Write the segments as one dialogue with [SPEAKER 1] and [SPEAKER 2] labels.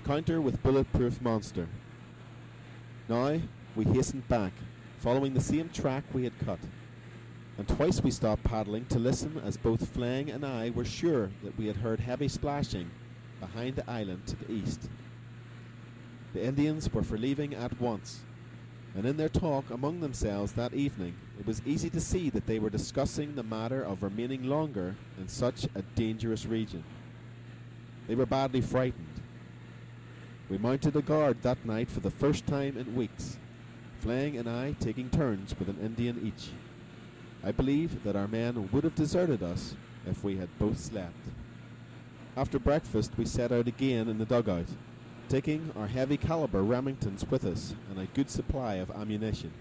[SPEAKER 1] Encounter with bulletproof monster. Now we hastened back, following the same track we had cut, and twice we stopped paddling to listen, as both Phleng and I were sure that we had heard heavy splashing behind the island to the east. The Indians were for leaving at once, and in their talk among themselves that evening it was easy to see that they were discussing the matter of remaining longer in such a dangerous region. They were badly frightened. We mounted a guard that night for the first time in weeks, Phleng and I taking turns with an Indian each. I believe that our men would have deserted us if we had both slept. After breakfast we set out again in the dugout, taking our heavy caliber Remingtons with us and a good supply of ammunition.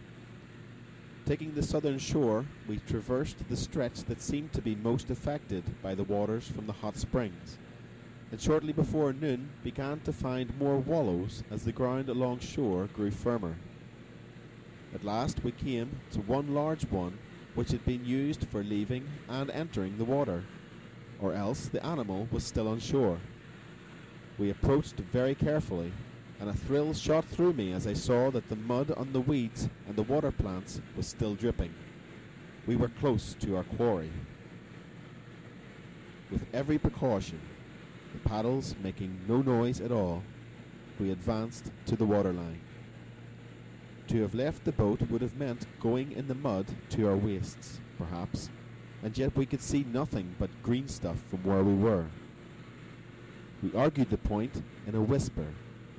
[SPEAKER 1] Taking the southern shore, we traversed the stretch that seemed to be most affected by the waters from the hot springs, and shortly before noon began to find more wallows as the ground along shore grew firmer. At last we came to one large one which had been used for leaving and entering the water, or else the animal was still on shore. We approached very carefully, and a thrill shot through me as I saw that the mud on the weeds and the water plants was still dripping. We were close to our quarry. With every precaution, the paddles making no noise at all, we advanced to the waterline. To have left the boat would have meant going in the mud to our waists, perhaps, and yet we could see nothing but green stuff from where we were. We argued the point in a whisper,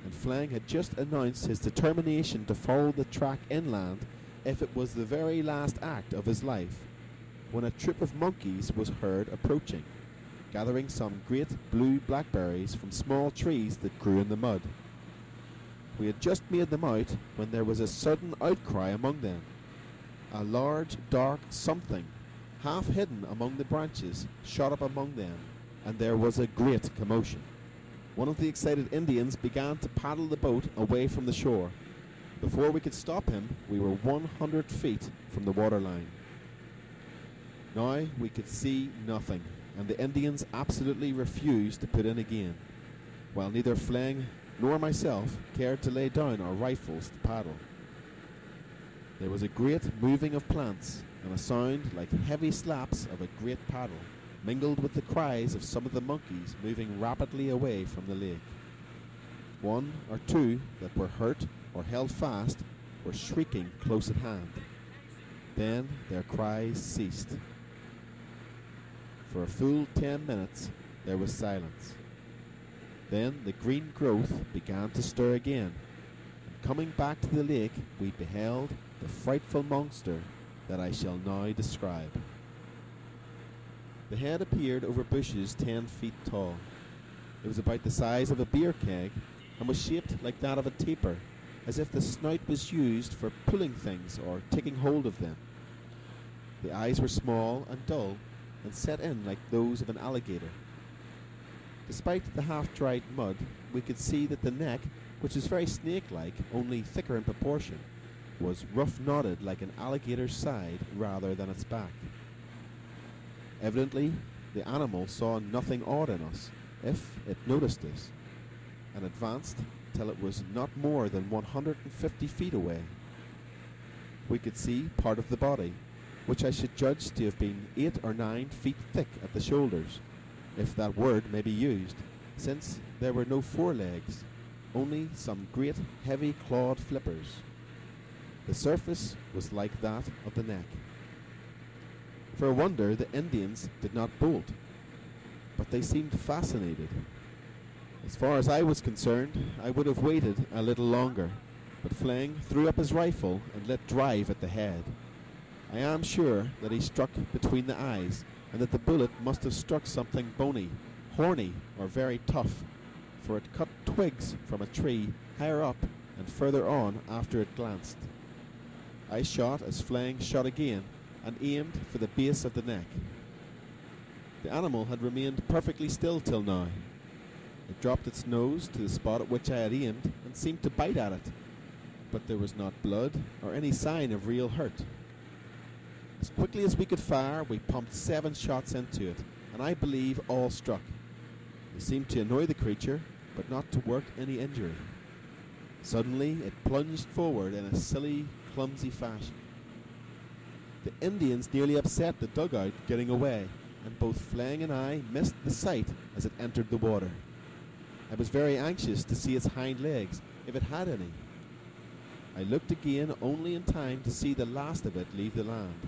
[SPEAKER 1] and Phleng had just announced his determination to follow the track inland if it was the very last act of his life, when a troop of monkeys was heard approaching, gathering some great blue blackberries from small trees that grew in the mud. We had just made them out when there was a sudden outcry among them. A large, dark something, half hidden among the branches, shot up among them, and there was a great commotion. One of the excited Indians began to paddle the boat away from the shore. Before we could stop him, we were 100 feet from the waterline. Now we could see nothing, and the Indians absolutely refused to put in again, while neither Phleng nor myself cared to lay down our rifles to paddle. There was a great moving of plants, and a sound like heavy slaps of a great paddle, mingled with the cries of some of the monkeys moving rapidly away from the lake. One or two that were hurt or held fast were shrieking close at hand. Then their cries ceased. For a full 10 minutes there was silence. Then the green growth began to stir again, and coming back to the lake we beheld the frightful monster that I shall now describe. The head appeared over bushes 10 feet tall. It was about the size of a beer keg, and was shaped like that of a tapir, as if the snout was used for pulling things or taking hold of them. The eyes were small and dull, and set in like those of an alligator. Despite the half-dried mud, we could see that the neck, which was very snake-like, only thicker in proportion, was rough-knotted like an alligator's side rather than its back. Evidently, the animal saw nothing odd in us, if it noticed us, and advanced till it was not more than 150 feet away. We could see part of the body, which I should judge to have been 8 or 9 feet thick at the shoulders, if that word may be used, since there were no forelegs, only some great heavy clawed flippers. The surface was like that of the neck. For a wonder, the Indians did not bolt, but they seemed fascinated. As far as I was concerned, I would have waited a little longer, but Phleng threw up his rifle and let drive at the head. I am sure that he struck between the eyes, and that the bullet must have struck something bony, horny, or very tough, for it cut twigs from a tree higher up and further on after it glanced. I shot as Phleng shot again, and aimed for the base of the neck. The animal had remained perfectly still till now. It dropped its nose to the spot at which I had aimed, and seemed to bite at it, but there was not blood or any sign of real hurt. As quickly as we could fire, we pumped 7 shots into it, and I believe all struck. They seemed to annoy the creature, but not to work any injury. Suddenly, it plunged forward in a silly, clumsy fashion. The Indians nearly upset the dugout getting away, and both Phleng and I missed the sight as it entered the water. I was very anxious to see its hind legs, if it had any. I looked again only in time to see the last of it leave the land,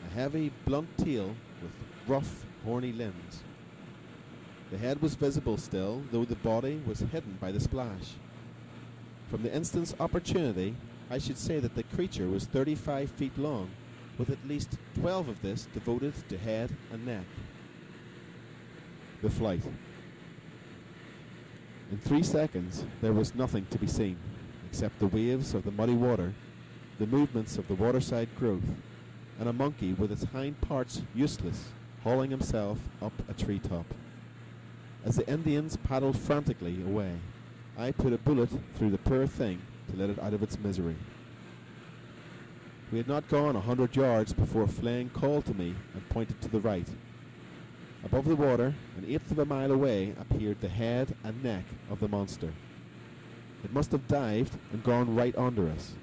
[SPEAKER 1] a heavy, blunt tail with rough, horny limbs. The head was visible still, though the body was hidden by the splash. From the instant's opportunity, I should say that the creature was 35 feet long, with at least 12 of this devoted to head and neck. The flight. In 3 seconds, there was nothing to be seen, except the waves of the muddy water, the movements of the waterside growth, and a monkey with its hind parts useless, hauling himself up a treetop. As the Indians paddled frantically away, I put a bullet through the poor thing to let it out of its misery. We had not gone 100 yards before Phleng called to me and pointed to the right. Above the water, an eighth of a mile away, appeared the head and neck of the monster. It must have dived and gone right under us.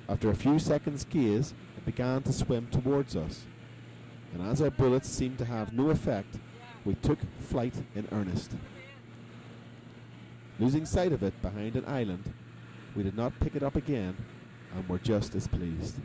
[SPEAKER 1] After a few seconds' gaze, it began to swim towards us, and as our bullets seemed to have no effect, we took flight in earnest. Losing sight of it behind an island, we did not pick it up again, and were just as pleased.